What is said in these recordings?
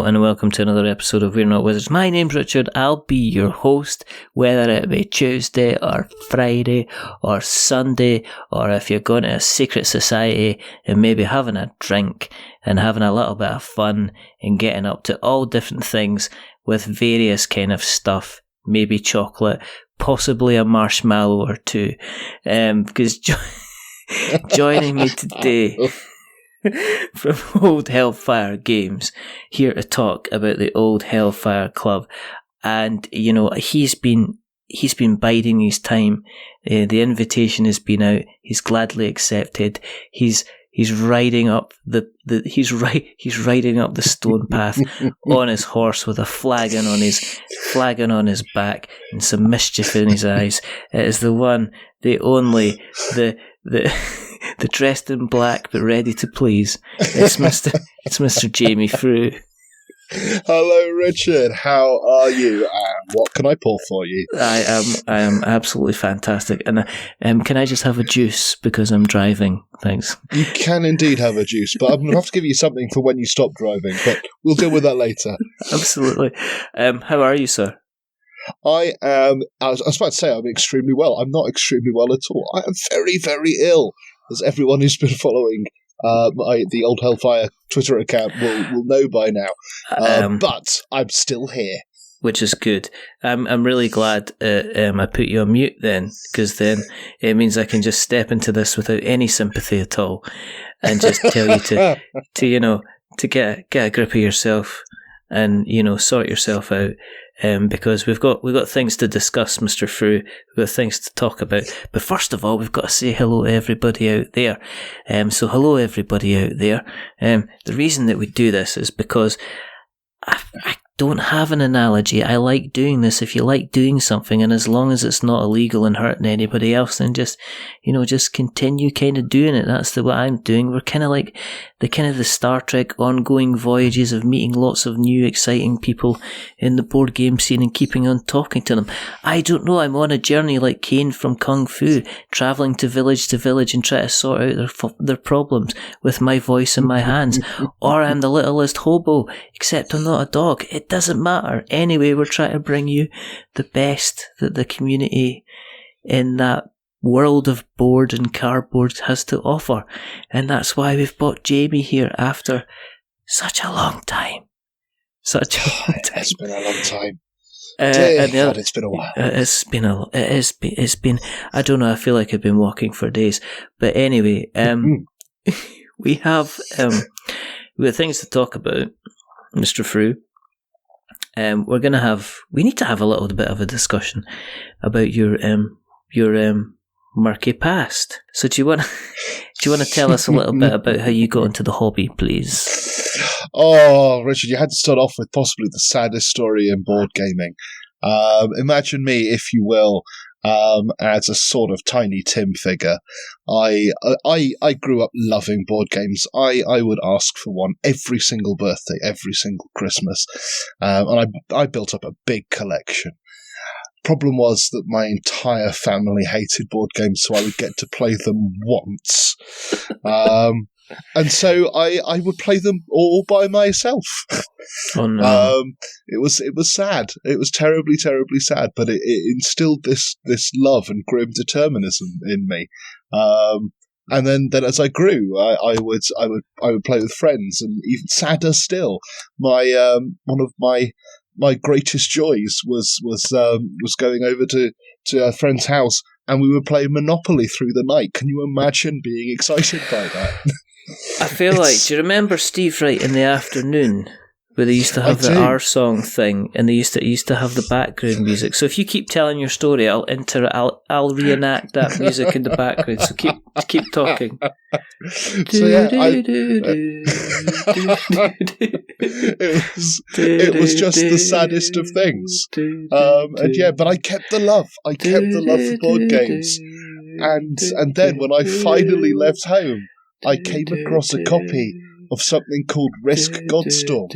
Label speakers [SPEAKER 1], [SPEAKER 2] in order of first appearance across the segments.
[SPEAKER 1] and welcome to another episode of We're Not Wizards. My name's Richard. I'll be your host, whether it be Tuesday or Friday or Sunday, or if you're going to a secret society and maybe having a drink and having a little bit of fun and getting up to all different things with various kind of stuff, maybe chocolate, possibly a marshmallow or two, because joining me today from Old Hellfire Games, here to talk about the Old Hellfire Club. And you know, he's been biding his time. The invitation has been out. He's gladly accepted. He's riding up he's riding up the stone path on his horse with a flagon on his back and some mischief in his eyes. It is the one, the only, the dressed in black but ready to please. It's Mr. Jamie Frew.
[SPEAKER 2] Hello, Richard. How are you? What can I pour for you?
[SPEAKER 1] I am absolutely fantastic. And can I just have a juice because I'm driving? Thanks.
[SPEAKER 2] You can indeed have a juice, but I'm going to have to give you something for when you stop driving. But we'll deal with that later.
[SPEAKER 1] Absolutely. How are you, sir?
[SPEAKER 2] I was about to say I'm extremely well. I'm not extremely well at all. I am very, very ill, as everyone who's been following the Old Hellfire Twitter account will know by now. But I'm still here.
[SPEAKER 1] Which is good. I'm really glad I put you on mute then, because then it means I can just step into this without any sympathy at all and just tell you to get a grip of yourself and, sort yourself out. Because we've got things to discuss, Mr. Frew. We've got things to talk about. But first of all, we've got to say hello to everybody out there. So hello, everybody out there. The reason that we do this is because I don't have an analogy. I like doing this. If you like doing something, and as long as it's not illegal and hurting anybody else, then just continue kind of doing it. That's what I'm doing. We're kind of like the Star Trek ongoing voyages of meeting lots of new exciting people in the board game scene and keeping on talking to them. I don't know. I'm on a journey like Kane from Kung Fu, travelling to village and try to sort out their problems with my voice and my hands. Or I'm the littlest hobo, except I'm not a dog. It doesn't matter. Anyway, we're trying to bring you the best that the community in that world of board and cardboard has to offer. And that's why we've brought Jamie here after such a long time.
[SPEAKER 2] It's been a long time.
[SPEAKER 1] It's
[SPEAKER 2] been a while.
[SPEAKER 1] It's been, I don't know, I feel like I've been walking for days. But anyway, we have things to talk about, Mr. Frew. We need to have a little bit of a discussion about your murky past. So do you want to tell us a little bit about how you got into the hobby, please?
[SPEAKER 2] Oh, Richard, you had to start off with possibly the saddest story in board gaming. Imagine me, if you will, as a sort of Tiny Tim figure. I grew up loving board games. I would ask for one every single birthday, every single Christmas, and I built up a big collection. Problem was that my entire family hated board games, so I would get to play them once. And so I would play them all by myself.
[SPEAKER 1] Oh no!
[SPEAKER 2] It was sad. It was terribly, terribly sad. But it instilled this love and grim determinism in me. And then as I grew, I would play with friends, and even sadder still, one of my greatest joys was going over to a friend's house, and we would play Monopoly through the night. Can you imagine being excited by that?
[SPEAKER 1] I feel like, do you remember Steve Wright in the Afternoon, where they used to have the R song thing, and they used to have the background music? So if you keep telling your story, I'll reenact that music in the background. So keep talking.
[SPEAKER 2] So yeah, it was just the saddest of things. And yeah, but I kept the love. I kept the love for board games. And then when I finally left home, I came across a copy of something called Risk Godstorm,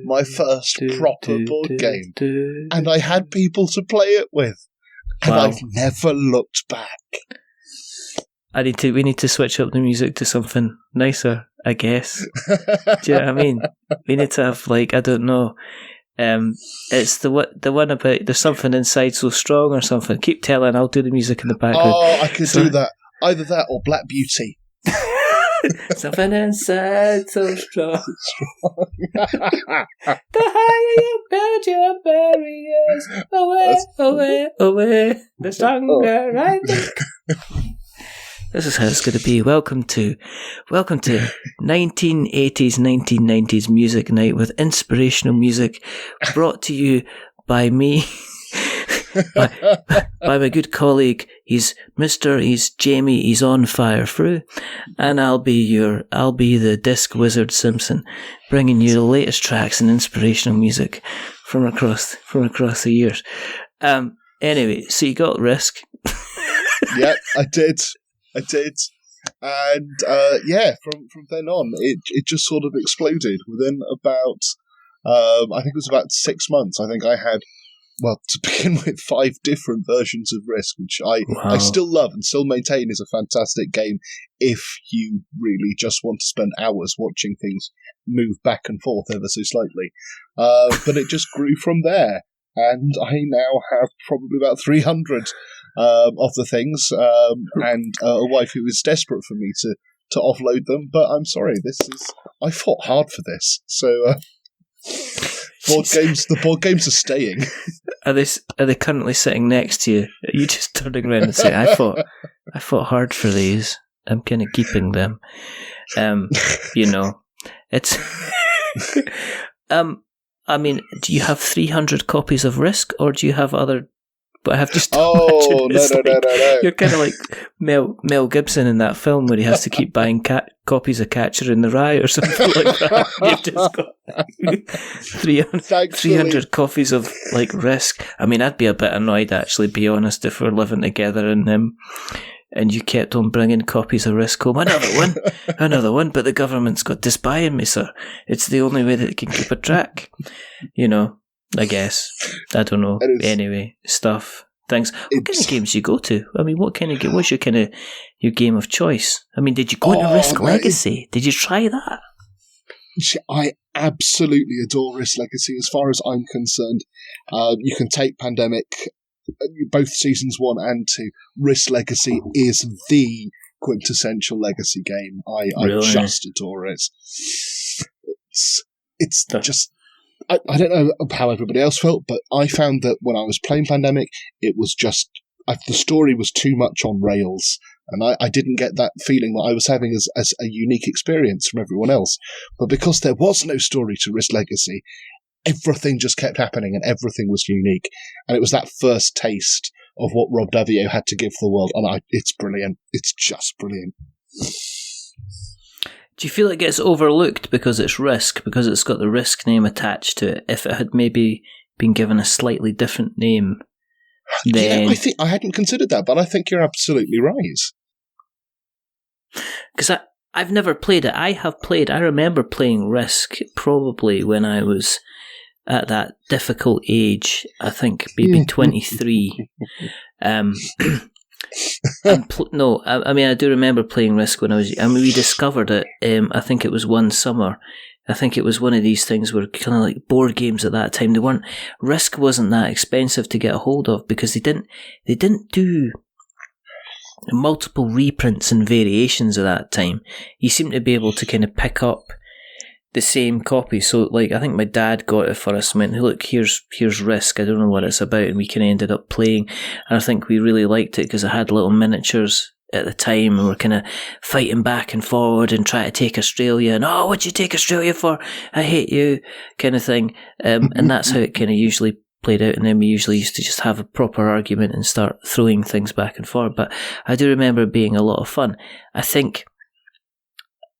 [SPEAKER 2] my first proper board game, and I had people to play it with, and wow. I've never looked back.
[SPEAKER 1] We need to switch up the music to something nicer. I guess. Do you know what I mean? We need to have, like, I don't know. It's the one about there's something inside so strong or something. Keep telling, I'll do the music in the background.
[SPEAKER 2] Oh, I could do that. Either that or Black Beauty.
[SPEAKER 1] Something inside so strong. The higher you build your barriers, away, the stronger I think. This is how it's going to be. Welcome to 1980s, 1990s music night with inspirational music brought to you by me, by my good colleague. He's Jamie. He's on fire Frew, and I'll be the disc wizard Simpson, bringing you the latest tracks and inspirational music from across the years. Anyway, so you got Risk.
[SPEAKER 2] Yeah, I did. And from then on, it just sort of exploded. Within about, I think it was about 6 months. I think I had, well, to begin with, 5 different versions of Risk, which I still love and still maintain is a fantastic game if you really just want to spend hours watching things move back and forth ever so slightly. But it just grew from there. And I now have probably about 300 of the things, and a wife who is desperate for me to offload them. But I'm sorry, I fought hard for this. So the board games are staying. Are
[SPEAKER 1] they currently sitting next to you? Are you just turning around and saying, I fought hard for these. I'm kind of keeping them. It's. I mean, do you have 300 copies of Risk, or do you have other? But I have just.
[SPEAKER 2] Oh no!
[SPEAKER 1] You're kind of like Mel Gibson in that film where he has to keep buying copies of Catcher in the Rye or something like that. You've just got 300 copies of like Risk. I mean, I'd be a bit annoyed actually. Be honest, if we're living together and you kept on bringing copies of Risk home. Another one, but the government's got this buying me, sir. It's the only way that it can keep a track. I guess. I don't know. Anyway, stuff. Thanks. What kind of games you go to? I mean, what's your game of choice? I mean, did you go into Risk Legacy? Did you try that?
[SPEAKER 2] I absolutely adore Risk Legacy. As far as I'm concerned, you can take Pandemic, both seasons 1 and 2. Risk Legacy is the quintessential Legacy game. I just adore it. It's just. I don't know how everybody else felt, but I found that when I was playing Pandemic, it was just the story was too much on rails, and I didn't get that feeling that I was having as a unique experience from everyone else. But because there was no story to Risk Legacy, everything just kept happening and everything was unique. And it was that first taste of what Rob Daviau had to give the world. And it's brilliant. It's just brilliant.
[SPEAKER 1] Do you feel it gets overlooked because it's Risk, because it's got the Risk name attached to it? If it had maybe been given a slightly different name, then...
[SPEAKER 2] Yeah, I hadn't considered that, but I think you're absolutely right.
[SPEAKER 1] Because I've never played it. I remember playing Risk probably when I was at that difficult age, I think maybe 23. I do remember playing Risk when I was... I mean, we discovered it, I think it was one summer. I think it was one of these things where kind of like board games at that time, Risk wasn't that expensive to get a hold of because they didn't do multiple reprints and variations at that time. You seem to be able to kind of pick up the same copy. So, like, I think my dad got it for us and went, look, here's Risk. I don't know what it's about. And we kind of ended up playing. And I think we really liked it because it had little miniatures at the time and we're kind of fighting back and forward and trying to take Australia. And, what'd you take Australia for? I hate you, kind of thing. And that's how it kind of usually played out. And then we usually used to just have a proper argument and start throwing things back and forth. But I do remember it being a lot of fun. I think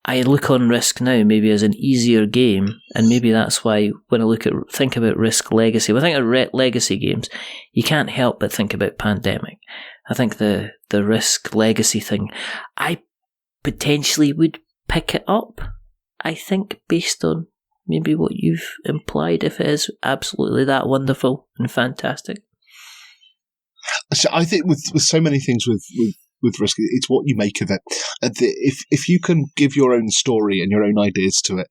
[SPEAKER 1] I look on Risk now maybe as an easier game, and maybe that's why when I think about Risk Legacy, when I think of Legacy games, you can't help but think about Pandemic. I think the Risk Legacy thing, I potentially would pick it up, I think, based on maybe what you've implied, if it is absolutely that wonderful and fantastic.
[SPEAKER 2] So I think with so many things with Risk. It's what you make of it. If you can give your own story and your own ideas to it,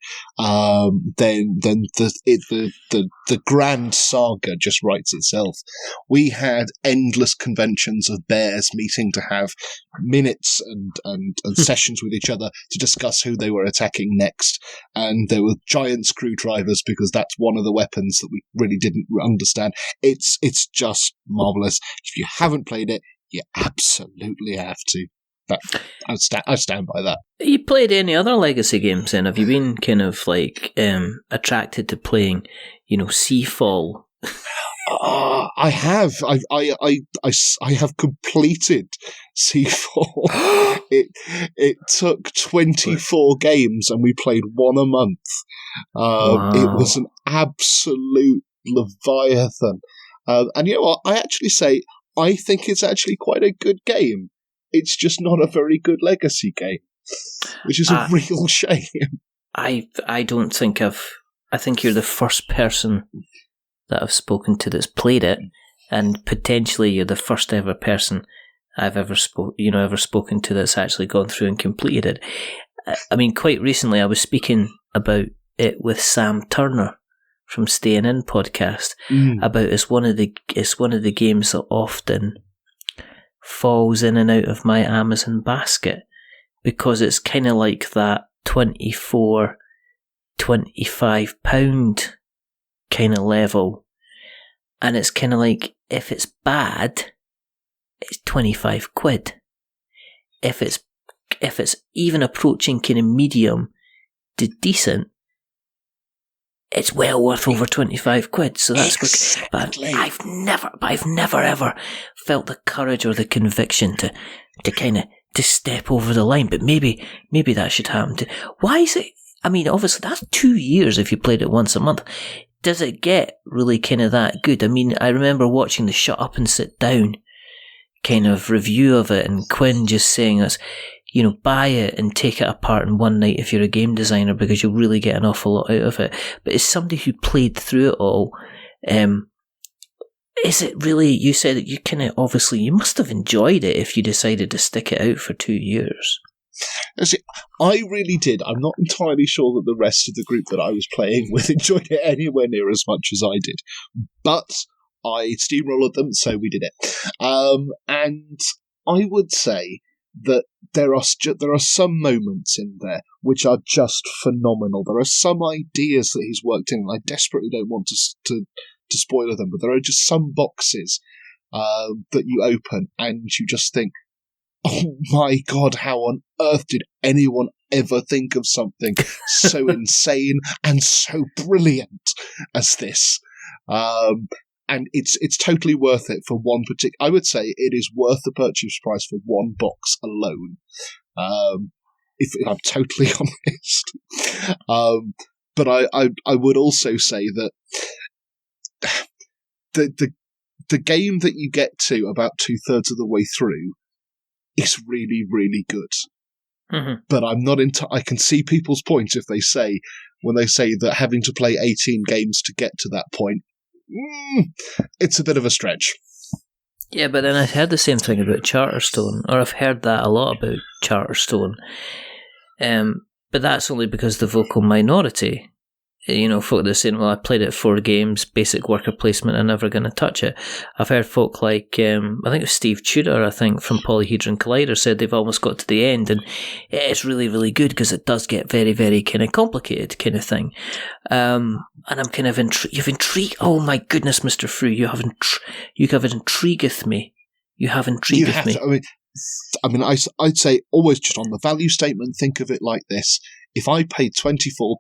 [SPEAKER 2] then the grand saga just writes itself. We had endless conventions of bears meeting to have minutes and sessions with each other to discuss who they were attacking next. And there were giant screwdrivers because that's one of the weapons that we really didn't understand. It's just marvelous. If you haven't played it, you absolutely have to. I stand by that.
[SPEAKER 1] You played any other Legacy games then? Have you been kind of like attracted to playing, Seafall?
[SPEAKER 2] I have. I have completed Seafall. It took 24 games and we played one a month.
[SPEAKER 1] Wow.
[SPEAKER 2] It was an absolute leviathan. And you know what? I actually say I think it's actually quite a good game. It's just not a very good Legacy game, which is a real shame.
[SPEAKER 1] I don't think I think you're the first person that I've spoken to that's played it, and potentially you're the first ever person I've ever spoken to that's actually gone through and completed it. I mean, quite recently I was speaking about it with Sam Turner from Staying In podcast about it's one of the games that often falls in and out of my Amazon basket because it's kind of like that £24, £25 kind of level, and it's kind of like if it's bad, it's £25. If it's even approaching kind of medium to decent, it's well worth over £25. So that's
[SPEAKER 2] exactly.
[SPEAKER 1] But I've never ever felt the courage or the conviction to kind of to step over the line. But maybe that should happen. Why is it? I mean, obviously that's 2 years if you played it once a month. Does it get really kind of that good? I mean, I remember watching the Shut Up and Sit Down kind of review of it, and Quinn just saying us, buy it and take it apart in one night if you're a game designer because you'll really get an awful lot out of it. But as somebody who played through it all, is it really, you said that you kind of, obviously, you must have enjoyed it if you decided to stick it out for 2 years.
[SPEAKER 2] I really did. I'm not entirely sure that the rest of the group that I was playing with enjoyed it anywhere near as much as I did. But I steamrolled them, so we did it. And I would say that there are some moments in there which are just phenomenal. There are some ideas that he's worked in, and I desperately don't want to spoil them, but there are just some boxes that you open and you just think, oh my God, how on earth did anyone ever think of something so insane and so brilliant as this? And it's totally worth it for one particular. I would say it is worth the purchase price for one box alone. If I'm totally honest, but I would also say that the game that you get to about 2/3 of the way through is really, really good.
[SPEAKER 1] Mm-hmm.
[SPEAKER 2] But I'm not I can see people's point when they say that having to play 18 games to get to that point. It's a bit of a stretch.
[SPEAKER 1] Yeah, but then I've heard the same thing about Charterstone, or I've heard that a lot about Charterstone. But that's only because the vocal minority, folk that are saying, well, I played it 4 games, basic worker placement, I'm never going to touch it. I've heard folk like, I think it was Steve Tudor, from Polyhedron Collider, said they've almost got to the end, and it's really, really good because it does get very, very kind of complicated kind of thing. And I'm kind of you've intrigued. Oh my goodness, Mr. Frew, you have intrigueth me. You have intrigueth me. I'd say always just on the value statement, think of it like this. If I paid £24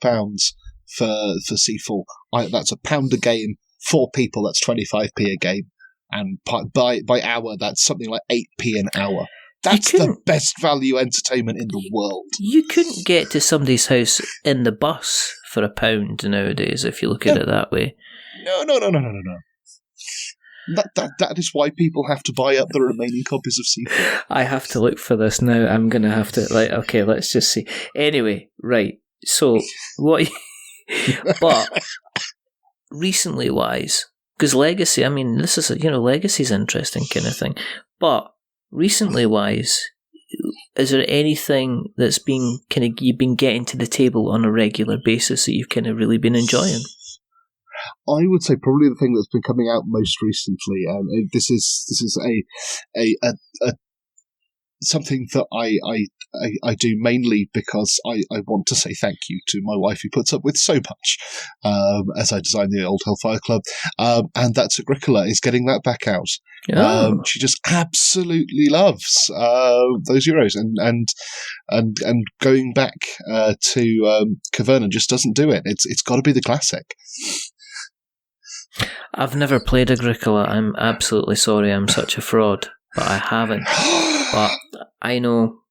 [SPEAKER 1] for Seafall, that's £1 a game. 4 people, that's 25p a game, and by hour, that's something like 8p an hour. That's the best value entertainment in the world. You couldn't get to somebody's house in the bus for £1 nowadays, if you look at it that way.
[SPEAKER 2] No. That is why people have to buy up the remaining copies of Seafall.
[SPEAKER 1] I have to look for this now. I'm going to have to, okay, let's just see. Anyway, right, so what... But recently wise, because Legacy, this is Legacy's interesting kind of thing, but recently wise, is there anything that's been kind of you've been getting to the table on a regular basis that you've kind of really been enjoying?
[SPEAKER 2] I would say probably the thing that's been coming out most recently, and this is a something that I do mainly because I want to say thank you to my wife who puts up with so much as I design the Old Hellfire Club, and that's Agricola is getting that back out.
[SPEAKER 1] Oh.
[SPEAKER 2] She just absolutely loves those Euros, and going back to Caverna just doesn't do it. It's got to be the classic.
[SPEAKER 1] I've never played Agricola. I'm absolutely sorry. I'm such a fraud, but I haven't. But I know.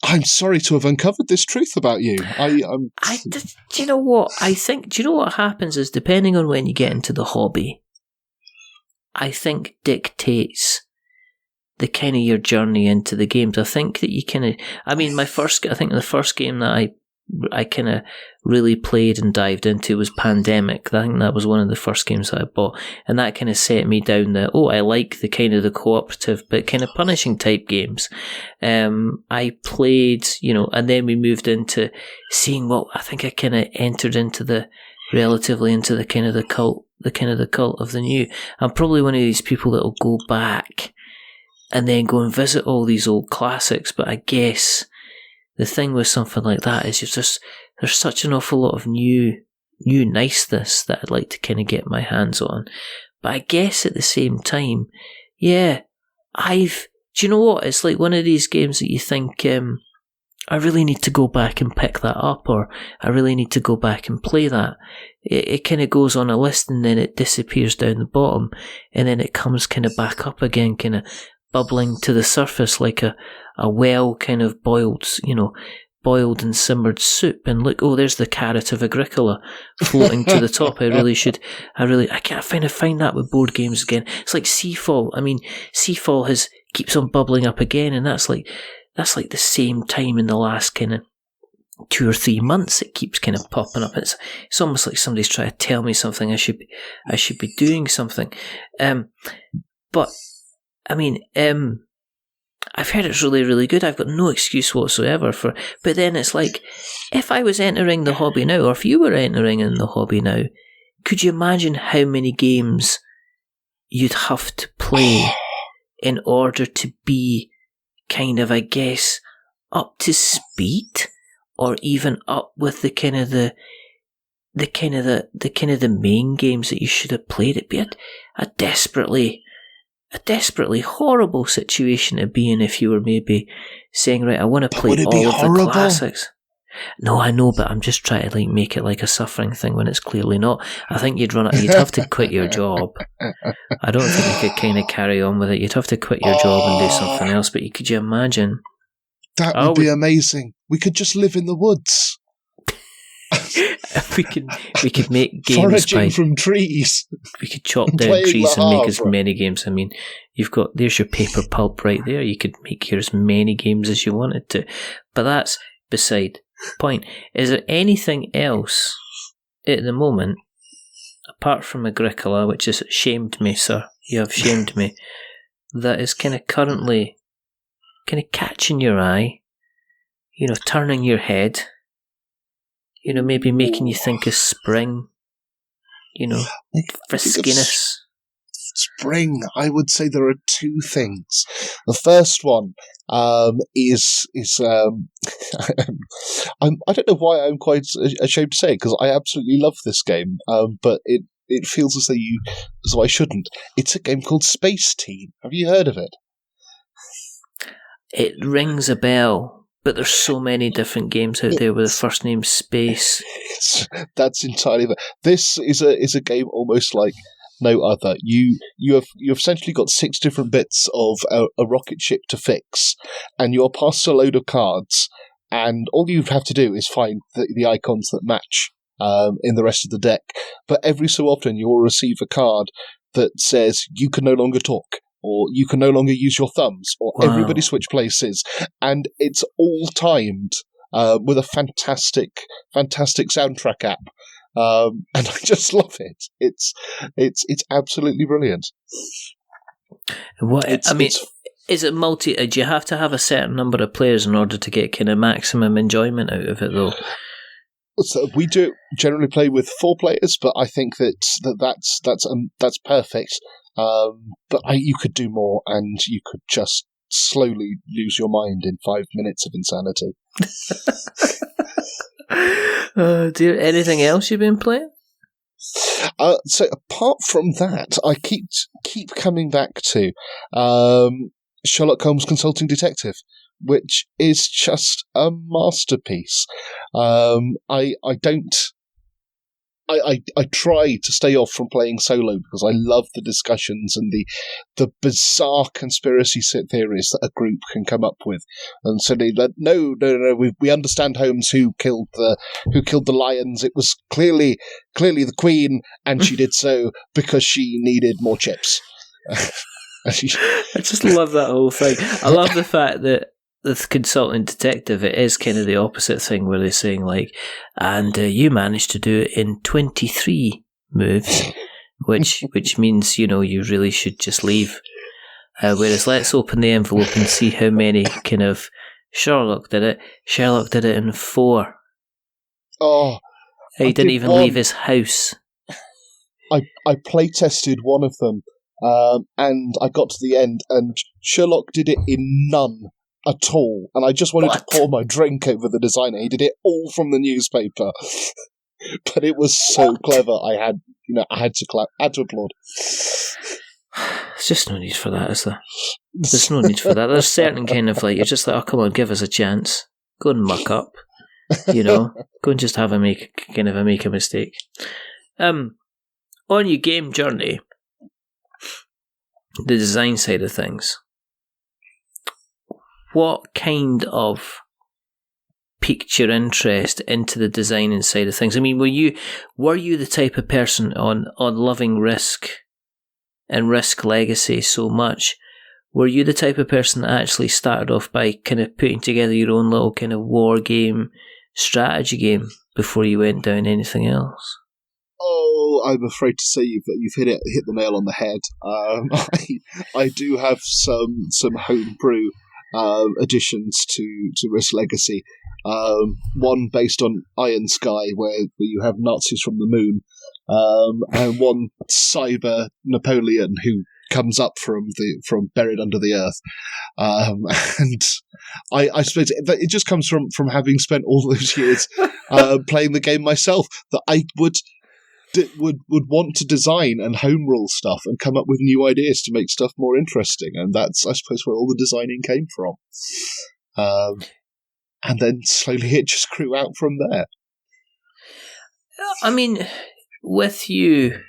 [SPEAKER 2] I'm sorry to have uncovered this truth about you.
[SPEAKER 1] Do you know what? I think, do you know what happens is, depending on when you get into the hobby, I think dictates the kind of your journey into the games. I think that you kind of, I think the first game that I kind of really played and dived into was Pandemic. I think that was one of the first games that I bought, and that kind of set me down that, I like the kind of the cooperative but kind of punishing type games. I played, and then we moved into seeing what I think I kind of entered into relatively into the kind of the cult of the new. I'm probably one of these people that will go back and then go and visit all these old classics, but I guess the thing with something like that is there's such an awful lot of new niceness that I'd like to kind of get my hands on. But I guess at the same time, do you know what? It's like one of these games that you think, I really need to go back and pick that up, or I really need to go back and play that. It kind of goes on a list and then it disappears down the bottom, and then it comes kind of back up again, kind of bubbling to the surface like a well kind of boiled and simmered soup, and look, there's the carrot of Agricola floating to the top. I can't find that with board games again. It's like Seafall. I mean, Seafall keeps on bubbling up again, and that's like the same time in the last kind of 2 or 3 months it keeps kind of popping up. It's almost like somebody's trying to tell me something. I should be doing something. But I mean, I've heard it's really, really good. I've got no excuse whatsoever but then it's like, if I was entering the hobby now, or if you were entering in the hobby now, could you imagine how many games you'd have to play in order to be kind of, I guess, up to speed, or even up with the kind of the main games that you should have played? It'd be a desperately horrible situation to be in if you were maybe saying, right, I want to play all of the classics. No, I know, but I'm just trying to make it like a suffering thing when it's clearly not. I think you'd have to quit your job. I don't think you could kind of carry on with it. You'd have to quit your job and do something else, but could you imagine?
[SPEAKER 2] That would be amazing. We could just live in the woods.
[SPEAKER 1] we could make games
[SPEAKER 2] foraging from trees.
[SPEAKER 1] We could chop down trees and make as many games. I mean, there's your paper pulp right there. You could make as many games as you wanted to. But that's beside the point. Is there anything else at the moment, apart from Agricola, which has shamed me, sir? You have shamed me. That is kind of currently kind of catching your eye, turning your head. Maybe making you think of spring, friskiness.
[SPEAKER 2] Spring, I would say there are two things. The first one is I don't know why I'm quite ashamed to say it, because I absolutely love this game, but it feels as though I shouldn't. It's a game called Space Team. Have you heard of it?
[SPEAKER 1] It rings a bell. But there's so many different games out there with the first name Space.
[SPEAKER 2] That's entirely. This is a game almost like no other. You've essentially got 6 different bits of a rocket ship to fix, and you're passed a load of cards, and all you have to do is find the icons that match in the rest of the deck. But every so often you'll receive a card that says you can no longer talk, or you can no longer use your thumbs, or everybody switch places, and it's all timed with a fantastic soundtrack app, and I just love it. It's absolutely brilliant.
[SPEAKER 1] Is it multi? Do you have to have a certain number of players in order to get kind of maximum enjoyment out of it, though?
[SPEAKER 2] So we do generally play with 4 players, but I think that's perfect. But you could do more, and you could just slowly lose your mind in 5 minutes of insanity.
[SPEAKER 1] Dear, anything else you've been playing?
[SPEAKER 2] So apart from that, I keep coming back to Sherlock Holmes Consulting Detective, which is just a masterpiece. I try to stay off from playing solo because I love the discussions and the bizarre conspiracy theories that a group can come up with, and so no, we understand Holmes who killed the lions. It was clearly the Queen, and she did so because she needed more chips.
[SPEAKER 1] I just love that whole thing. I love the fact that the consultant detective, it is kind of the opposite thing where they're saying like, and you managed to do it in 23 moves, which means, you really should just leave. Whereas let's open the envelope and see how many kind of Sherlock did it. Sherlock did it in 4.
[SPEAKER 2] Oh,
[SPEAKER 1] he didn't even leave his house.
[SPEAKER 2] I play tested one of them, and I got to the end, and Sherlock did it in none at all, and I just wanted to pour my drink over the designer. He did it all from the newspaper, but it was so clever. I had to applaud.
[SPEAKER 1] There's just no need for that, is there? There's no need for that. There's certain kind of like, you're just like, oh, come on, give us a chance. Go and muck up. Go and just make a mistake. On your game journey, the design side of things, what kind of piqued your interest into the designing side of things? I mean, were you the type of person on loving Risk and Risk Legacy so much? Were you the type of person that actually started off by kind of putting together your own little kind of war game, strategy game before you went down anything else?
[SPEAKER 2] Oh, I'm afraid to say you've hit the nail on the head. I do have some homebrew additions to Risk Legacy. One based on Iron Sky, where you have Nazis from the moon, and one cyber Napoleon who comes up from buried under the earth. And I suppose it just comes from having spent all those years playing the game myself, that I would want to design and home rule stuff and come up with new ideas to make stuff more interesting, and that's, I suppose, where all the designing came from. And then slowly it just grew out from there.
[SPEAKER 1] I mean, with you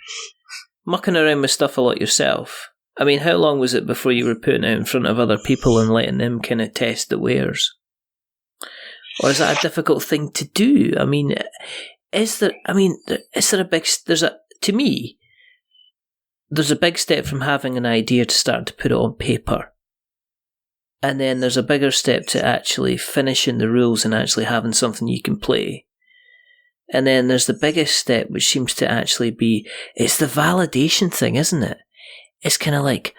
[SPEAKER 1] mucking around with stuff a lot yourself, I mean, how long was it before you were putting it in front of other people and letting them kind of test the wares? Or is that a difficult thing to do? I mean, to me, there's a big step from having an idea to starting to put it on paper. And then there's a bigger step to actually finishing the rules and actually having something you can play. And then there's the biggest step, which seems to actually be, it's the validation thing, isn't it? It's kind of like,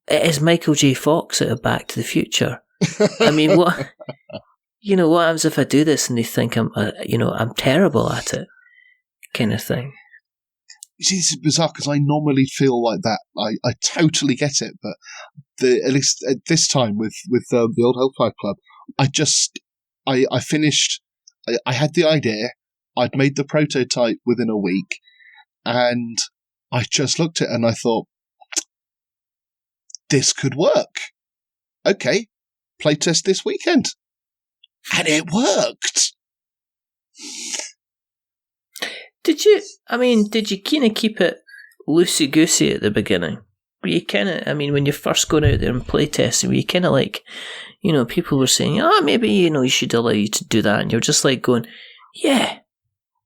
[SPEAKER 1] it is Michael J. Fox out of Back to the Future. I mean, what happens if I do this and they think I'm terrible at it, kind of thing.
[SPEAKER 2] You see, this is bizarre because I normally feel like that. I totally get it, but at least at this time with the Old Hellfire Club, I finished. I had the idea. I'd made the prototype within a week, and I just looked at it and I thought, this could work. Okay, playtest this weekend. And it worked.
[SPEAKER 1] Did you kind of keep it loosey-goosey at the beginning? Were you kind of, when you're first going out there and playtesting, were you kind of like, people were saying, maybe, you should allow you to do that. And you're just like going, yeah,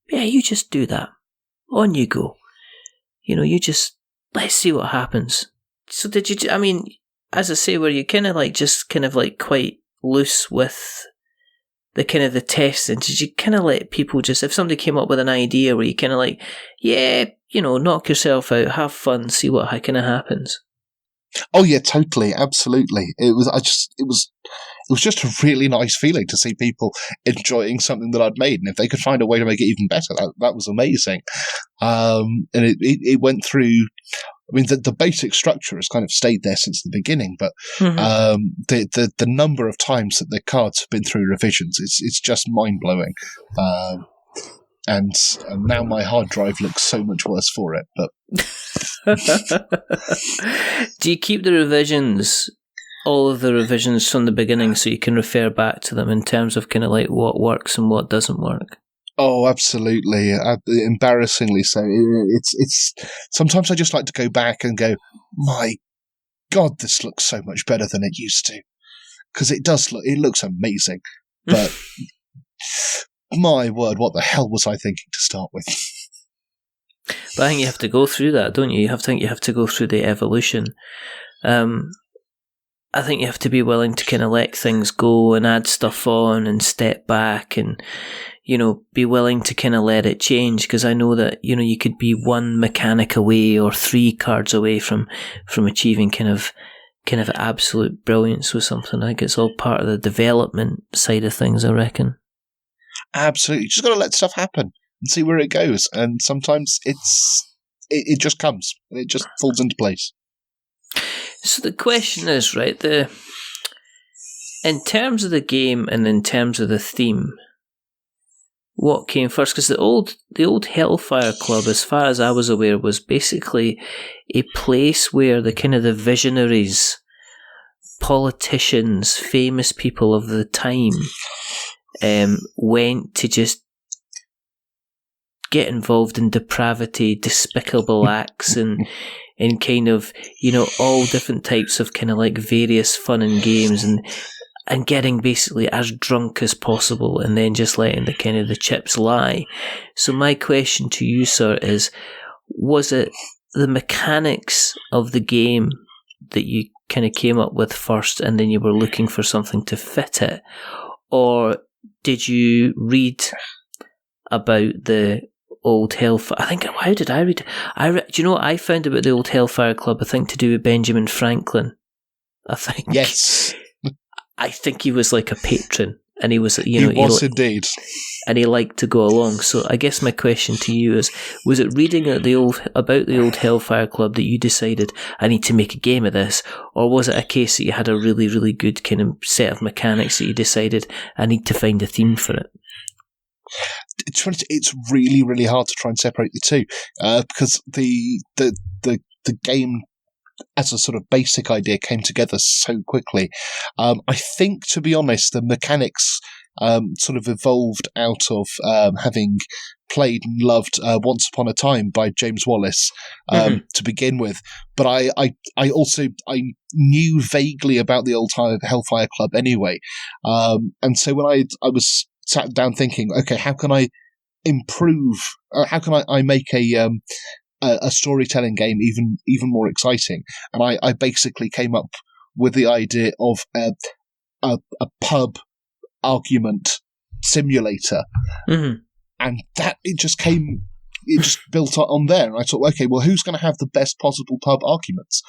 [SPEAKER 1] you just do that. On you go. You just, let's see what happens. So did you, as I say, were you kind of like quite loose with the kind of the test, and did you kind of let people just, if somebody came up with an idea where you kind of like, yeah, knock yourself out, have fun, see what kind of happens?
[SPEAKER 2] Oh yeah, totally, absolutely. It was just a really nice feeling to see people enjoying something that I'd made, and if they could find a way to make it even better, that was amazing. And it went through. I mean, the basic structure has kind of stayed there since the beginning, but the number of times that the cards have been through revisions, it's just mind blowing. And now my hard drive looks so much worse for it. But
[SPEAKER 1] do you keep the revisions, all of the revisions from the beginning, so you can refer back to them in terms of kind of like what works and what doesn't work?
[SPEAKER 2] Oh, absolutely. Embarrassingly so. It's sometimes I just like to go back and go, my God, this looks so much better than it used to. Because it looks amazing. But my word, what the hell was I thinking to start with?
[SPEAKER 1] But I think you have to go through that, don't you? I think you have to go through the evolution. I think you have to be willing to kind of let things go and add stuff on and step back and, you know, be willing to kind of let it change. Because I know that, you know, you could be one mechanic away or 3 cards away from achieving kind of absolute brilliance with something. I think it's all part of the development side of things, I reckon.
[SPEAKER 2] Absolutely. You just got to let stuff happen and see where it goes. And sometimes it just comes and it just falls into place.
[SPEAKER 1] So the question is, right, in terms of the game and in terms of the theme, what came first? Because the old Hellfire Club, as far as I was aware, was basically a place where the kind of the visionaries, politicians, famous people of the time went to just get involved in depravity, despicable acts, and kind of, you know, all different types of kind of like various fun and games, and getting basically as drunk as possible, and then just letting the kind of the chips lie. So my question to you, sir, is, was it the mechanics of the game that you kind of came up with first, and then you were looking for something to fit it? Or did you read about the Old Hellfire? I think, how did I read it? Do you know what I found about the Old Hellfire Club? I think to do with Benjamin Franklin. I think.
[SPEAKER 2] Yes.
[SPEAKER 1] I think he was like a patron, and he was, you know,
[SPEAKER 2] he was indeed,
[SPEAKER 1] and he liked to go along. So I guess my question to you is: was it reading about the Old Hellfire Club that you decided, I need to make a game of this, or was it a case that you had a really, really good kind of set of mechanics that you decided, I need to find a theme for it?
[SPEAKER 2] It's really, really hard to try and separate the two, because the game, as a sort of basic idea, came together so quickly. I think, to be honest, the mechanics sort of evolved out of having played and loved Once Upon a Time by James Wallace to begin with. But I knew vaguely about the Old Hellfire Club anyway. And so when I was sat down thinking, okay, how can I improve? How can I make a storytelling game even more exciting? And I basically came up with the idea of a pub argument simulator, and that it just built on there. And I thought, okay, well, who's going to have the best possible pub arguments?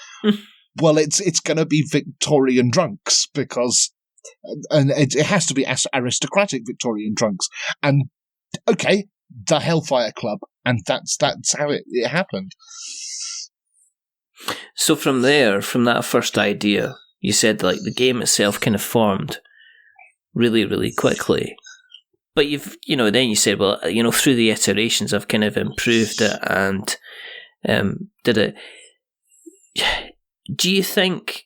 [SPEAKER 2] Well, it's going to be Victorian drunks, because, and it has to be aristocratic Victorian drunks. And okay, the Hellfire Club, and that's how it happened.
[SPEAKER 1] So from there, from that first idea, you said like the game itself kind of formed really, really quickly. But then you said, well, you know, through the iterations, I've kind of improved it and did it. Do you think,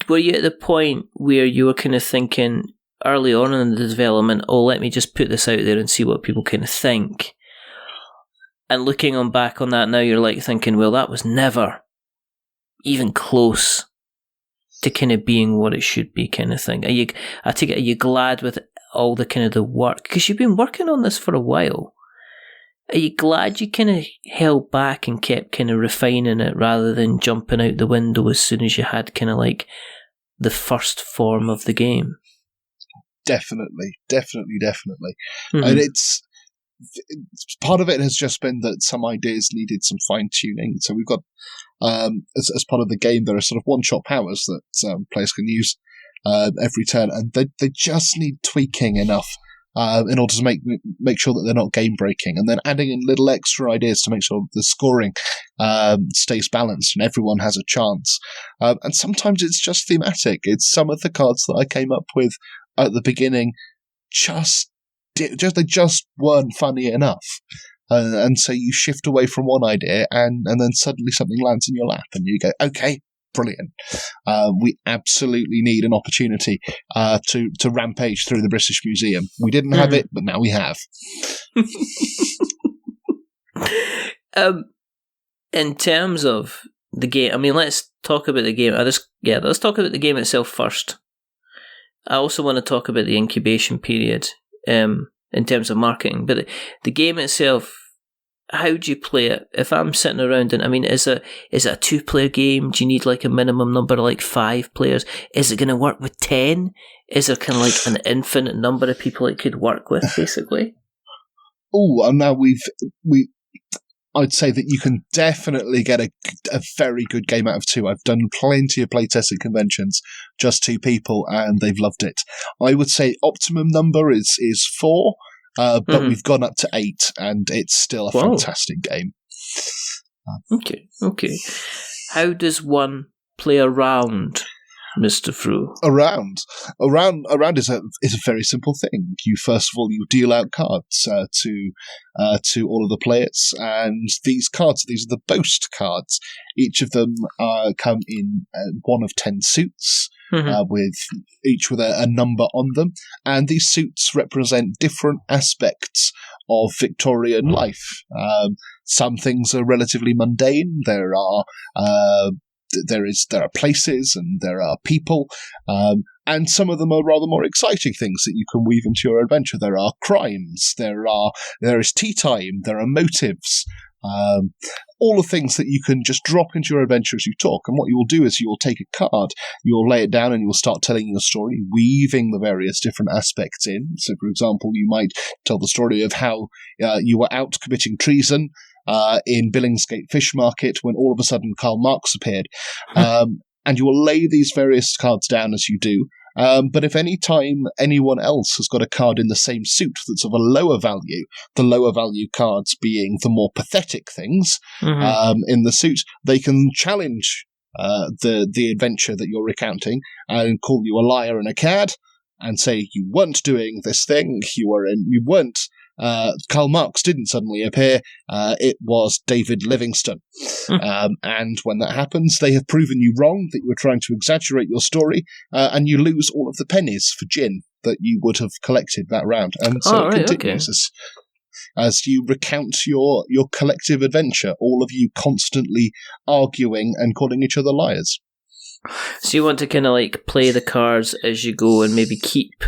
[SPEAKER 1] were you at the point where you were kind of thinking early on in the development, let me just put this out there and see what people kind of think? And looking on back on that now, you're like thinking, well, that was never even close to kind of being what it should be, kind of thing. Are you glad with all the kind of the work? Because you've been working on this for a while. Are you glad you kind of held back and kept kind of refining it rather than jumping out the window as soon as you had kind of like the first form of the game?
[SPEAKER 2] Definitely. And it's part of it has just been that some ideas needed some fine tuning. So we've got as part of the game, there are sort of one-shot powers that players can use every turn, and they just need tweaking enough in order to make sure that they're not game-breaking, and then adding in little extra ideas to make sure the scoring stays balanced and everyone has a chance. And sometimes it's just thematic. It's some of the cards that I came up with at the beginning they just weren't funny enough. And so you shift away from one idea, and then suddenly something lands in your lap, and you go, okay, brilliant. We absolutely need an opportunity to rampage through the British Museum. We didn't have it, but now we have.
[SPEAKER 1] In terms of the game, I mean, let's talk about the game. Let's talk about the game itself first. I also want to talk about the incubation period in terms of marketing. But the game itself, how do you play it? If I'm sitting around and, I mean, is it a 2-player game? Do you need like a minimum number, like 5 players? Is it going to work with 10? Is there kind of like an infinite number of people it could work with, basically?
[SPEAKER 2] Oh, and now I'd say that you can definitely get a very good game out of 2. I've done plenty of playtesting conventions, just 2 people, and they've loved it. I would say optimum number is 4, but we've gone up to 8, and it's still a fantastic game.
[SPEAKER 1] Okay. How does one play around, Mr. Frew?
[SPEAKER 2] Around is a very simple thing. You first of all deal out cards to all of the players, and these are the boast cards. Each of them come in one of 10 suits, with each with a number on them, and these suits represent different aspects of Victorian life. Some things are relatively mundane. There are places and there are people, and some of them are rather more exciting things that you can weave into your adventure. There are crimes, there is tea time, there are motives, all the things that you can just drop into your adventure as you talk. And what you'll do is you'll take a card, you'll lay it down, and you'll start telling your story, weaving the various different aspects in. So, for example, you might tell the story of how you were out committing treason in Billingsgate Fish Market when all of a sudden Karl Marx appeared. And you will lay these various cards down as you do. But if any time anyone else has got a card in the same suit that's of a lower value, the lower value cards being the more pathetic things in the suit, they can challenge the adventure that you're recounting and call you a liar and a cad and say you weren't doing this thing, you weren't. Karl Marx didn't suddenly appear, it was David Livingstone. And when that happens, they have proven you wrong, that you were trying to exaggerate your story, and you lose all of the pennies for gin that you would have collected that round. And so it continues as you recount your collective adventure, all of you constantly arguing and calling each other liars.
[SPEAKER 1] So you want to kind of like play the cards as you go and maybe keep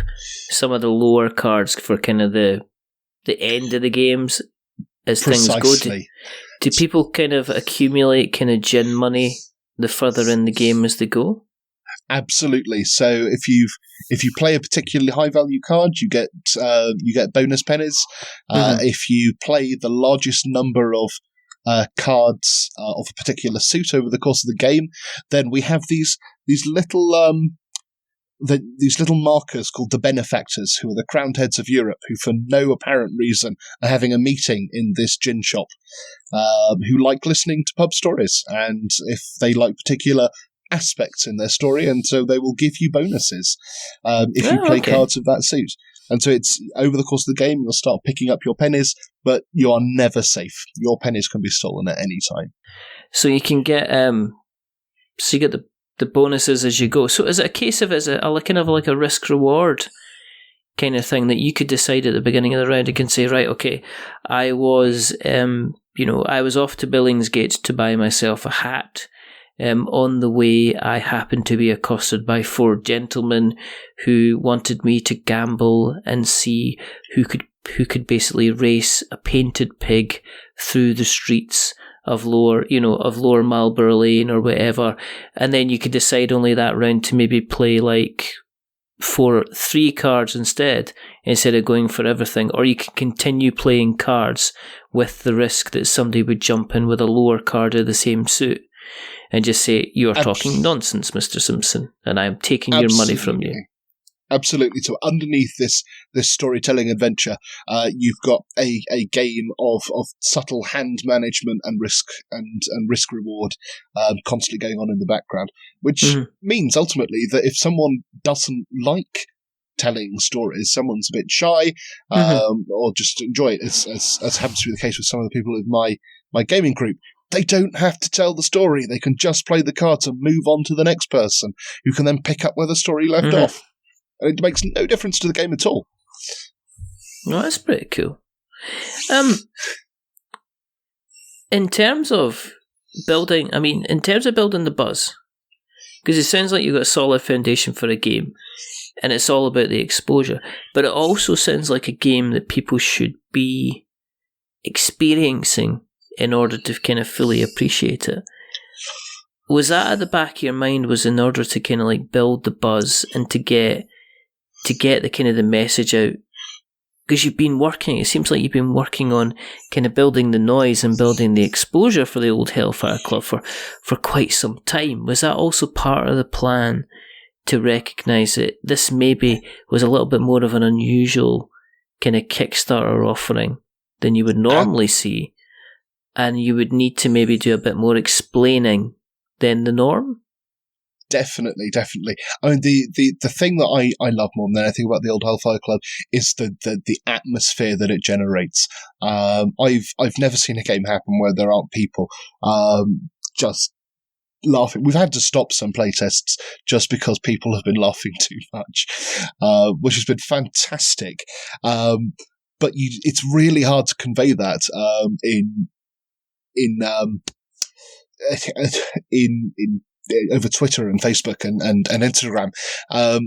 [SPEAKER 1] some of the lower cards for kind of the end of the games as
[SPEAKER 2] Precisely.
[SPEAKER 1] Things go. Do people kind of accumulate kind of gin money the further in the game as they go?
[SPEAKER 2] Absolutely. So if you play a particularly high value card, you get bonus pennies. If you play the largest number of cards of a particular suit over the course of the game, then we have these little these little markers called the benefactors, who are the crowned heads of Europe, who for no apparent reason are having a meeting in this gin shop, who like listening to pub stories, and if they like particular aspects in their story, and so they will give you bonuses if you play cards of that suit. And so it's over the course of the game, you'll start picking up your pennies, but you are never safe. Your pennies can be stolen at any time.
[SPEAKER 1] So you can get the bonuses as you go. So is it a case of, is it a kind of like a risk reward kind of thing that you could decide at the beginning of the round? You can say, right, okay, I was off to Billingsgate to buy myself a hat. On the way, I happened to be accosted by 4 gentlemen who wanted me to gamble and see who could basically race a painted pig through the streets of lower Marlborough Lane or whatever, and then you could decide only that round to maybe play like 3 cards instead of going for everything, or you can continue playing cards with the risk that somebody would jump in with a lower card of the same suit. and just say, "You are talking nonsense, Mr. Simpson, and I am taking your money from you."
[SPEAKER 2] Absolutely. So underneath this storytelling adventure, you've got a game of subtle hand management and risk reward constantly going on in the background, which means ultimately that if someone doesn't like telling stories, someone's a bit shy, or just enjoy it, as happens to be the case with some of the people in my gaming group, they don't have to tell the story. They can just play the cards and move on to the next person, who can then pick up where the story left off. And it makes no difference to the game at all.
[SPEAKER 1] Well, that's pretty cool. In terms of building the buzz, because it sounds like you've got a solid foundation for a game, and it's all about the exposure, but it also sounds like a game that people should be experiencing in order to kind of fully appreciate it. Was that at the back of your mind, was in order to kind of like build the buzz and to get the kind of the message out? Because it seems like you've been working on kind of building the noise and building the exposure for the Old Hellfire Club for quite some time. Was that also part of the plan, to recognise that this maybe was a little bit more of an unusual kind of Kickstarter offering than you would normally see, and you would need to maybe do a bit more explaining than the norm?
[SPEAKER 2] Definitely. I mean, the thing that I love more than anything about the Old Hellfire Club is the atmosphere that it generates. I've never seen a game happen where there aren't people just laughing. We've had to stop some playtests just because people have been laughing too much, which has been fantastic. But it's really hard to convey that in over Twitter and Facebook and Instagram.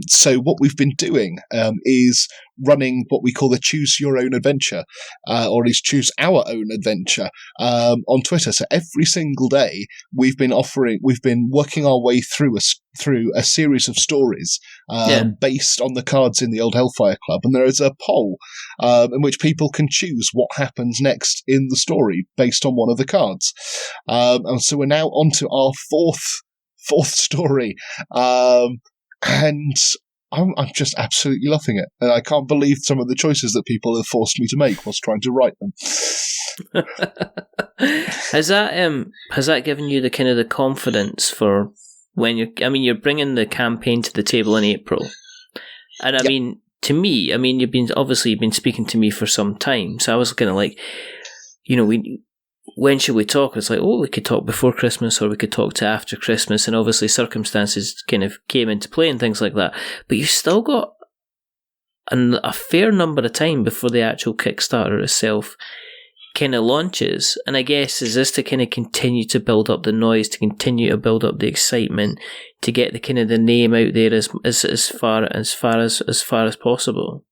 [SPEAKER 2] So what we've been doing is running what we call the Choose Your Own Adventure, or at least Choose Our Own Adventure, on Twitter. So every single day we've been working our way through a series of stories based on the cards in the Old Hellfire Club, and there is a poll in which people can choose what happens next in the story based on one of the cards. And so we're now on to our fourth story, and I'm just absolutely loving it, and I can't believe some of the choices that people have forced me to make whilst trying to write them.
[SPEAKER 1] Has that given you the kind of the confidence for when you're bringing the campaign to the table in April, and I mean, to me, you've been speaking to me for some time, so I was kind of like, when should we talk? It's like, we could talk before Christmas or we could talk to after Christmas, and obviously circumstances kind of came into play and things like that. But you've still got a fair number of time before the actual Kickstarter itself kind of launches. And I guess, is this to kind of continue to build up the noise, to continue to build up the excitement, to get the kind of the name out there as far as possible?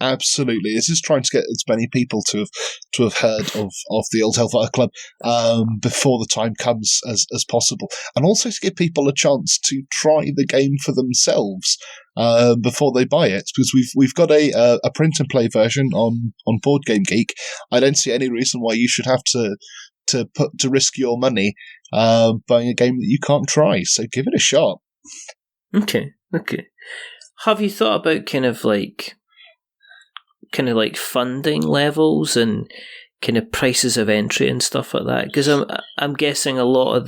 [SPEAKER 2] Absolutely. This is trying to get as many people to have heard of the Old Hellfire Club before the time comes as possible, and also to give people a chance to try the game for themselves before they buy it, because we've got a print and play version on Board Game Geek. I don't see any reason why you should have to risk your money buying a game that you can't try. So give it a shot.
[SPEAKER 1] Okay. Have you thought about kind of like funding levels and kind of prices of entry and stuff like that? Because I'm guessing a lot of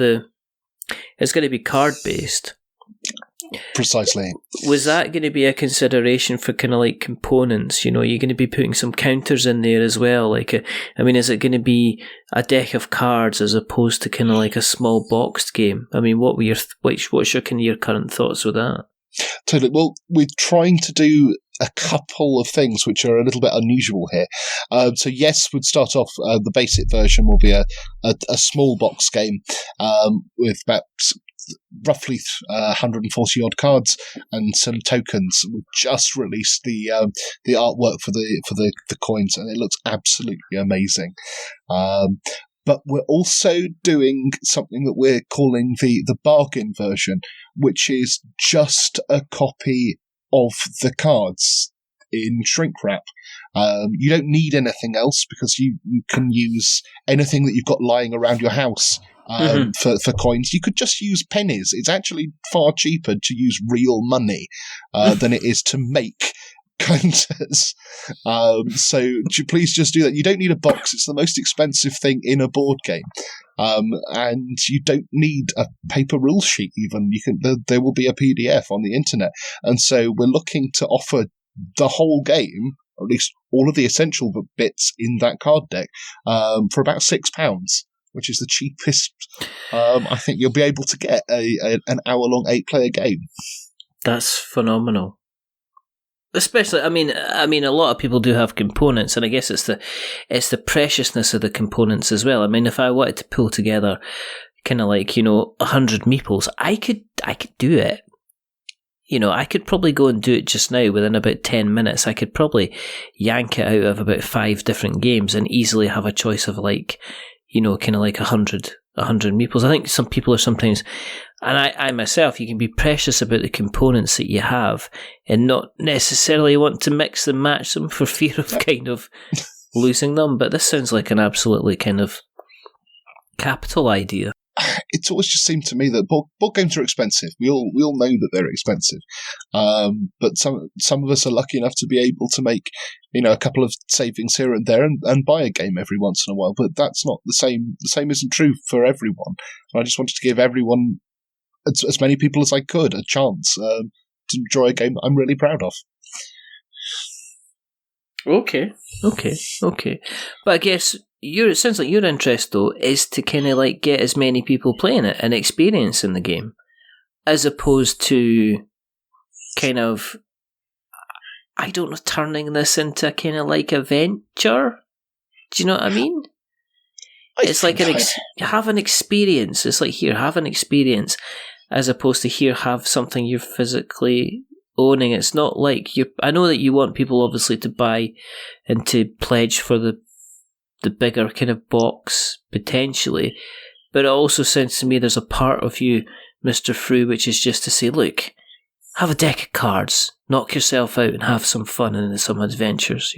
[SPEAKER 1] it's going to be card based.
[SPEAKER 2] Precisely.
[SPEAKER 1] Was that going to be a consideration for kind of like components? You're going to be putting some counters in there as well. Like, is it going to be a deck of cards as opposed to kind of like a small boxed game? What's your current thoughts with that?
[SPEAKER 2] Totally. Well, we're trying to do a couple of things which are a little bit unusual here. So yes, we'd start off, the basic version will be a small box game with about roughly 140 odd cards and some tokens. We've just released the artwork for the coins, and it looks absolutely amazing. But we're also doing something that we're calling the bargain version, which is just a copy of the cards in shrink wrap. You don't need anything else, because you can use anything that you've got lying around your house for coins. You could just use pennies. It's actually far cheaper to use real money than it is to make counters. So please just do that. You don't need a box. It's the most expensive thing in a board game. And you don't need a paper rule sheet even. There will be a PDF on the internet. And so we're looking to offer the whole game, or at least all of the essential bits in that card deck, for about £6, which is the cheapest I think you'll be able to get an hour-long 8-player game.
[SPEAKER 1] That's phenomenal. Especially, I mean, a lot of people do have components, and I guess it's the preciousness of the components as well. I mean, if I wanted to pull together kind of like 100 meeples, I could do it. I could probably go and do it just now within about 10 minutes. I could probably yank it out of about 5 different games and easily have a choice of kind of like 100 meeples. I think some people are sometimes, and I myself, you can be precious about the components that you have and not necessarily want to mix and match them for fear of kind of losing them. But this sounds like an absolutely kind of capital idea.
[SPEAKER 2] It's always just seemed to me that board games are expensive. We all know that they're expensive, but some of us are lucky enough to be able to make a couple of savings here and there and buy a game every once in a while. But that's not the same. The same isn't true for everyone. And I just wanted to give everyone, as many people as I could, a chance to enjoy a game that I'm really proud of.
[SPEAKER 1] Okay. But I guess it sounds like your interest, though, is to kind of like get as many people playing it and experiencing the game, as opposed to kind of, I don't know, turning this into kind of like a venture. Do you know what I mean? It's like have an experience. It's like, here, have an experience, as opposed to here, have something you're physically owning. It's not like I know that you want people obviously to buy and to pledge for the bigger kind of box potentially, but it also sounds to me there's a part of you, Mr. Frew, which is just to say, look, have a deck of cards, knock yourself out and have some fun and some adventures,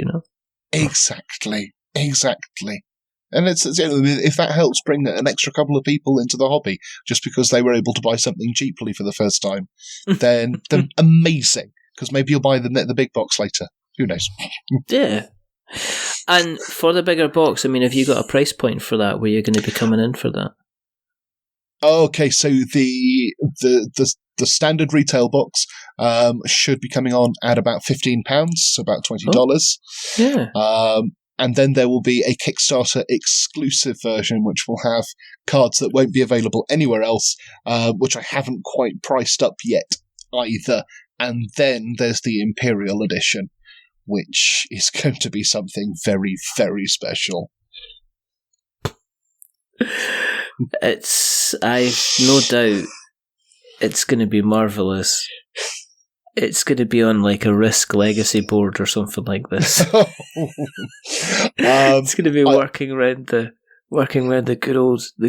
[SPEAKER 2] Exactly. And if that helps bring an extra couple of people into the hobby just because they were able to buy something cheaply for the first time, then amazing, because maybe you'll buy the big box later. Who knows?
[SPEAKER 1] Yeah. And for the bigger box, I mean, have you got a price point for that where you're going to be coming in for that?
[SPEAKER 2] Okay, so the standard retail box should be coming on at about £15, so about $20.
[SPEAKER 1] Oh, yeah.
[SPEAKER 2] And then there will be a Kickstarter exclusive version, which will have cards that won't be available anywhere else, which I haven't quite priced up yet either. And then there's the Imperial Edition, which is going to be something very, very special.
[SPEAKER 1] I've no doubt it's going to be marvellous. It's going to be on like a Risk Legacy board or something like this. It's going to be working around the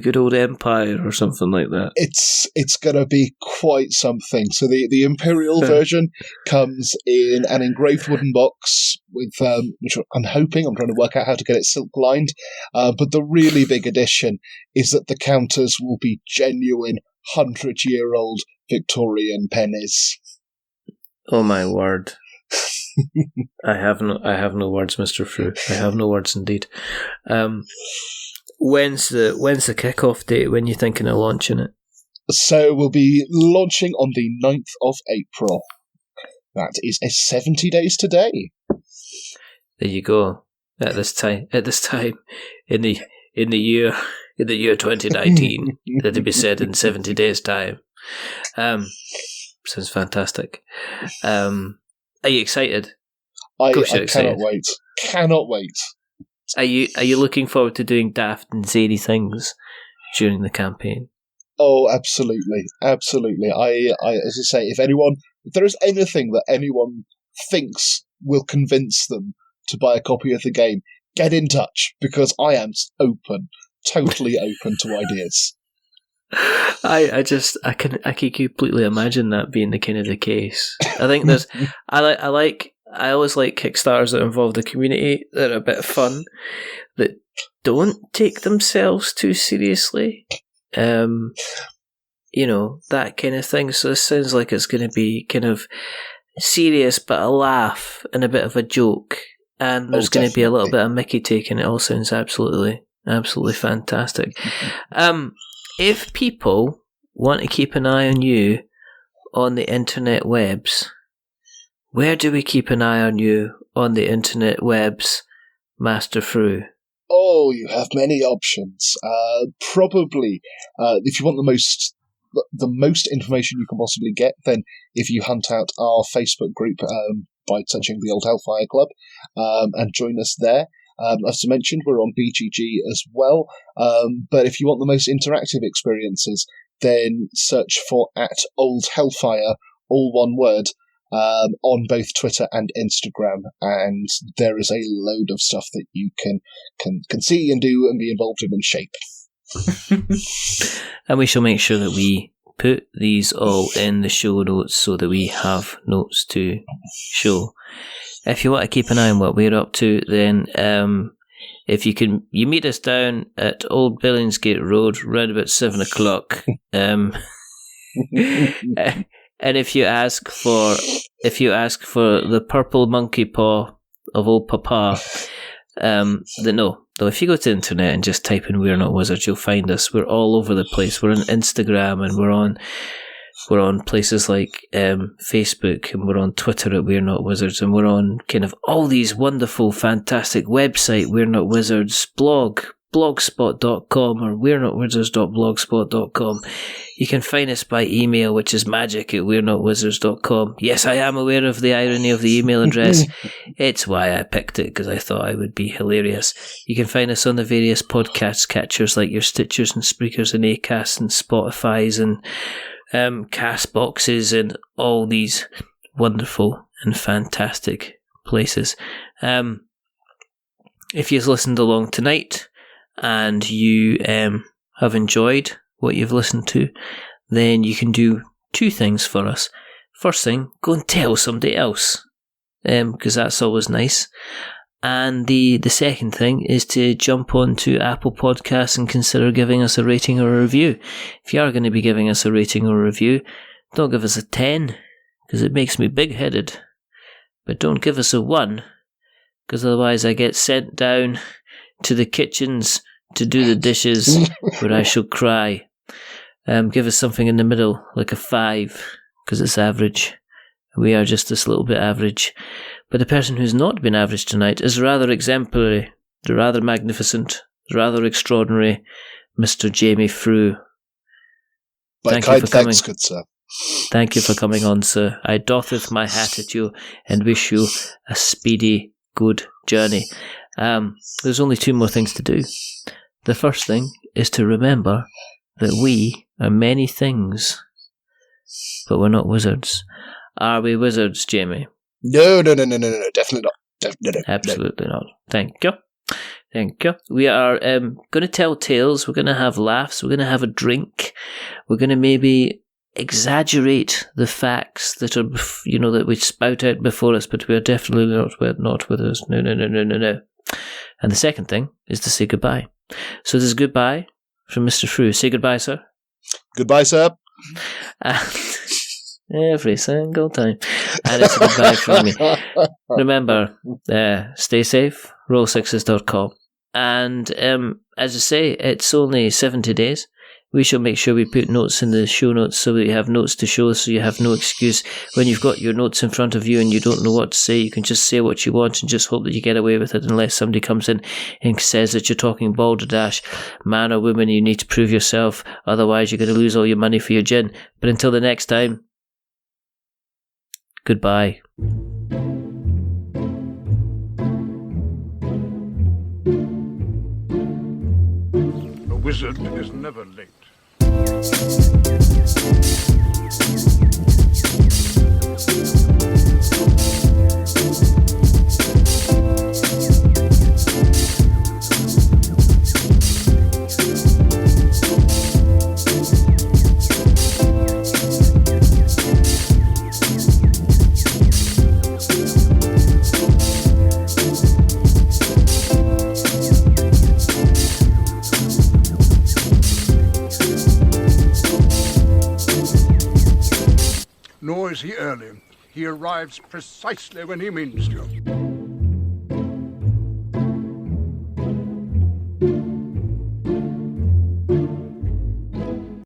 [SPEAKER 1] good old Empire or something like that.
[SPEAKER 2] It's going to be quite something. So the Imperial version comes in an engraved wooden box with which I'm trying to work out how to get it silk lined. But the really big addition is that the counters will be genuine 100-year-old Victorian pennies.
[SPEAKER 1] Oh my word! I have no words, Mr. Frew. I have no words indeed. When's the kickoff date? When you thinking of launching it?
[SPEAKER 2] So we'll be launching on the 9th of April. That is 70 days today.
[SPEAKER 1] There you go. At this time in the year 2019, that'll be said in 70 days' time. Sounds fantastic. Are you excited?
[SPEAKER 2] I cannot wait. Cannot wait.
[SPEAKER 1] Are you looking forward to doing daft and zany things during the campaign?
[SPEAKER 2] Oh, absolutely, absolutely. I as I say, if there is anything that anyone thinks will convince them to buy a copy of the game, get in touch, because I am totally open to ideas.
[SPEAKER 1] I can completely imagine that being the kind of the case. I think there's I always like Kickstarters that involve the community, that are a bit fun, that don't take themselves too seriously. that kind of thing. So this sounds like it's going to be kind of serious, but a laugh and a bit of a joke. And there's going to be a little bit of Mickey taking it. All sounds absolutely fantastic. If people want to keep an eye on you on the internet webs, where do we keep an eye on you on the internet webs, Master Frew?
[SPEAKER 2] Oh, you have many options. Probably, if you want the most information you can possibly get, then if you hunt out our Facebook group by searching the Old Hellfire Club and join us there. As I mentioned, we're on BGG as well. But if you want the most interactive experiences, then search for @OldHellfire, all one word, on both Twitter and Instagram. And there is a load of stuff that you can see and do and be involved in and shape.
[SPEAKER 1] And we shall make sure that we put these all in the show notes so that we have notes to show. If you want to keep an eye on what we're up to, then if you meet us down at Old Billingsgate Road round about 7 o'clock. And if you ask for the purple monkey paw of old Papa, if you go to the internet and just type in "We're Not Wizards," you'll find us. We're all over the place. We're on Instagram, and we're on places like Facebook, and we're on Twitter at We're Not Wizards, and we're on kind of all these wonderful, fantastic website, We're Not Wizards, blogspot.com or we're not wizards.blogspot.com. You can find us by email, which is magic@we're-not-wizards.com. Yes, I am aware of the irony of the email address. It's why I picked it, because I thought I would be hilarious. You can find us on the various podcast catchers like your Stitchers and Spreakers and Acast and Spotify's and cast boxes and all these wonderful and fantastic places. If you've listened along tonight and you have enjoyed what you've listened to, then you can do two things for us. First thing, go and tell somebody else, because that's always nice. And the second thing is to jump onto Apple Podcasts and consider giving us a rating or a review. If you are going to be giving us a rating or a review, don't give us a 10, because it makes me big-headed. But don't give us a 1, because otherwise I get sent down to the kitchens to do the dishes, where I shall cry. Give us something in the middle, like a 5, because it's average. We are just this little bit average. But the person who's not been average tonight is rather exemplary, rather magnificent, rather extraordinary, Mr. Jamie Frew.
[SPEAKER 2] Thank you for coming. Thanks, good sir.
[SPEAKER 1] Thank you for coming on, sir. I doffeth my hat at you and wish you a speedy, good journey. There's only 2 more things to do. The first thing is to remember that we are many things, but we're not wizards. Are we wizards, Jamie?
[SPEAKER 2] No, definitely not.
[SPEAKER 1] Absolutely not. Thank you. We are going to tell tales. We're going to have laughs. We're going to have a drink. We're going to maybe exaggerate the facts that are, that we spout out before us, but we are definitely not with us. No. And the second thing is to say goodbye. So this is goodbye from Mr. Frew. Say goodbye, sir.
[SPEAKER 2] Goodbye, sir.
[SPEAKER 1] Every single time. And it's a goodbye from me. Remember, stay safe, roll6s.com. And as I say, it's only 70 days. We shall make sure we put notes in the show notes so that you have notes to show, so you have no excuse. When you've got your notes in front of you and you don't know what to say, you can just say what you want and just hope that you get away with it, unless somebody comes in and says that you're talking balderdash. Man or woman, you need to prove yourself, otherwise you're going to lose all your money for your gin. But until the next time, goodbye.
[SPEAKER 3] A wizard is never late. is he early. He arrives precisely when he means to.